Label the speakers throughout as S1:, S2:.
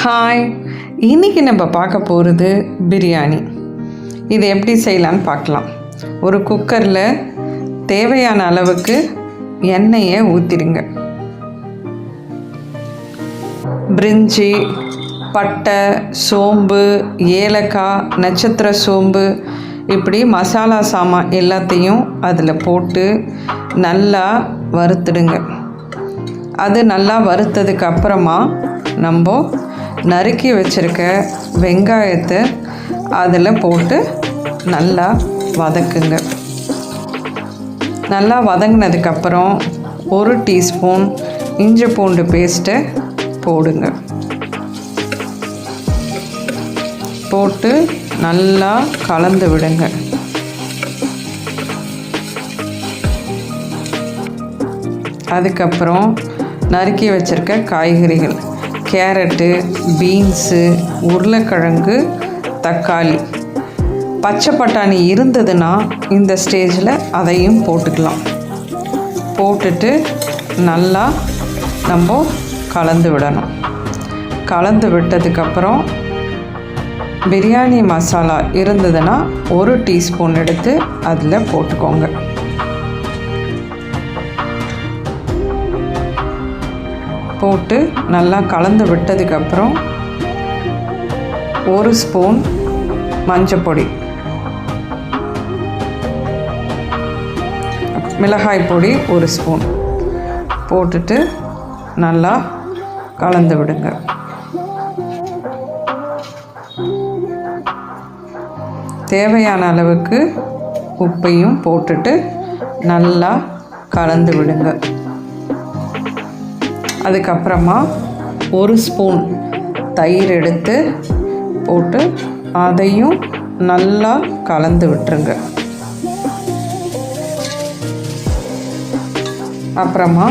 S1: Hi, இன்றைக்கி நம்ம பார்க்க போகிறது பிரியாணி. இது எப்படி செய்யலான்னு பார்க்கலாம். ஒரு குக்கரில் தேவையான அளவுக்கு எண்ணெயை ஊற்றிடுங்க. பிரிஞ்சி, பட்டை, சோம்பு, ஏலக்காய், நட்சத்திர சோம்பு, இப்படி மசாலா சாமான் எல்லாத்தையும் அதில் போட்டு நல்லா வறுத்துடுங்க. அது நல்லா வறுத்ததுக்கு அப்புறமா நம்ம நறுக்கி வச்சுருக்க வெங்காயத்தை அதில் போட்டு நல்லா வதக்குங்க. நல்லா வதங்கினதுக்கப்புறம் 1 டீஸ்பூன் இஞ்சி பூண்டு பேஸ்ட்டை போடுங்க. போட்டு நல்லா கலந்து விடுங்க. அதுக்கப்புறம் நறுக்கி வச்சுருக்க காய்கறிகள், கேரட்டு, பீன்ஸு, உருளைக்கிழங்கு, தக்காளி, பச்சை பட்டாணி இருந்ததுன்னா இந்த ஸ்டேஜில் அதையும் போட்டுக்கலாம். போட்டுட்டு நல்லா நம்ம கலந்து விடணும். கலந்து விட்டதுக்கப்புறம் பிரியாணி மசாலா இருந்ததுன்னா 1 டீஸ்பூன் எடுத்து அதில் போட்டுக்கோங்க. போட்டு நல்லா கலந்து விட்டதுக்கப்புறம் 1 ஸ்பூன் மஞ்சப்பொடி, மிளகாய் பொடி 1 ஸ்பூன் போட்டுட்டு நல்லா கலந்து விடுங்க. தேவையான அளவுக்கு உப்பையும் போட்டுட்டு நல்லா கலந்து விடுங்க. அதுக்கப்புறமா 1 ஸ்பூன் தயிர் எடுத்து போட்டு அதையும் நல்லா கலந்து விட்டுருங்க. அப்புறமா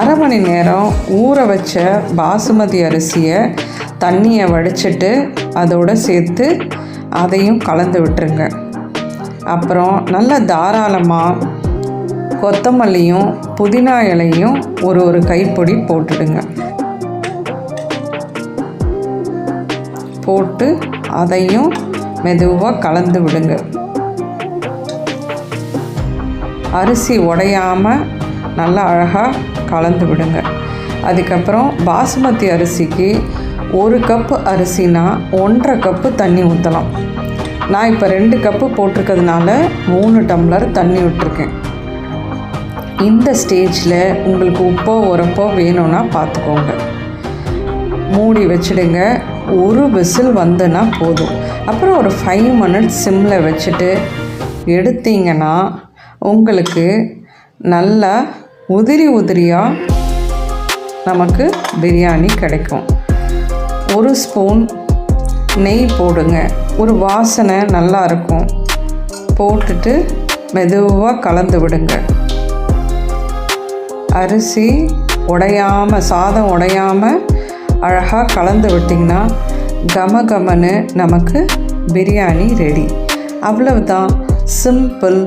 S1: 1/2 மணி நேரம் ஊற வச்ச பாசுமதி அரிசியை தண்ணியை வடிச்சிட்டு அதோடு சேர்த்து அதையும் கலந்து விட்டுருங்க. அப்புறம் நல்லா தாராளமாக கொத்தமல்லியும் புதினா இலையும் ஒரு கைப்பொடி போட்டுடுங்க. போட்டு அதையும் மெதுவாக கலந்து விடுங்க. அரிசி உடையாமல் நல்லா அழகாக கலந்து விடுங்க. அதுக்கப்புறம் பாசுமதி அரிசிக்கு 1 கப்பு அரிசினா 1.5 கப்பு தண்ணி ஊற்றலாம். நான் இப்போ 2 கப்பு போட்டிருக்கிறதுனால 3 டம்ளர் தண்ணி விட்டுருக்கேன். இந்த ஸ்டேஜில் உங்களுக்கு உப்போ உரப்போ வேணும்னா பார்த்துக்கோங்க. மூடி வச்சுடுங்க. 1 விசில் வந்துன்னா போதும். அப்புறம் ஒரு 5 மினிட்ஸ் சிம்மில் வச்சுட்டு எடுத்தீங்கன்னா உங்களுக்கு நல்லா உதிரியாக நமக்கு பிரியாணி கிடைக்கும். 1 ஸ்பூன் நெய் போடுங்க. ஒரு வாசனை நல்லா இருக்கும். போட்டுட்டு மெதுவாக கலந்து விடுங்க. அரிசி உடையாமல், சாதம் உடையாமல் அழகாக கலந்து விட்டிங்கன்னா கமகமன்னு நமக்கு பிரியாணி ரெடி. அவ்வளவுதான். சிம்பிள்.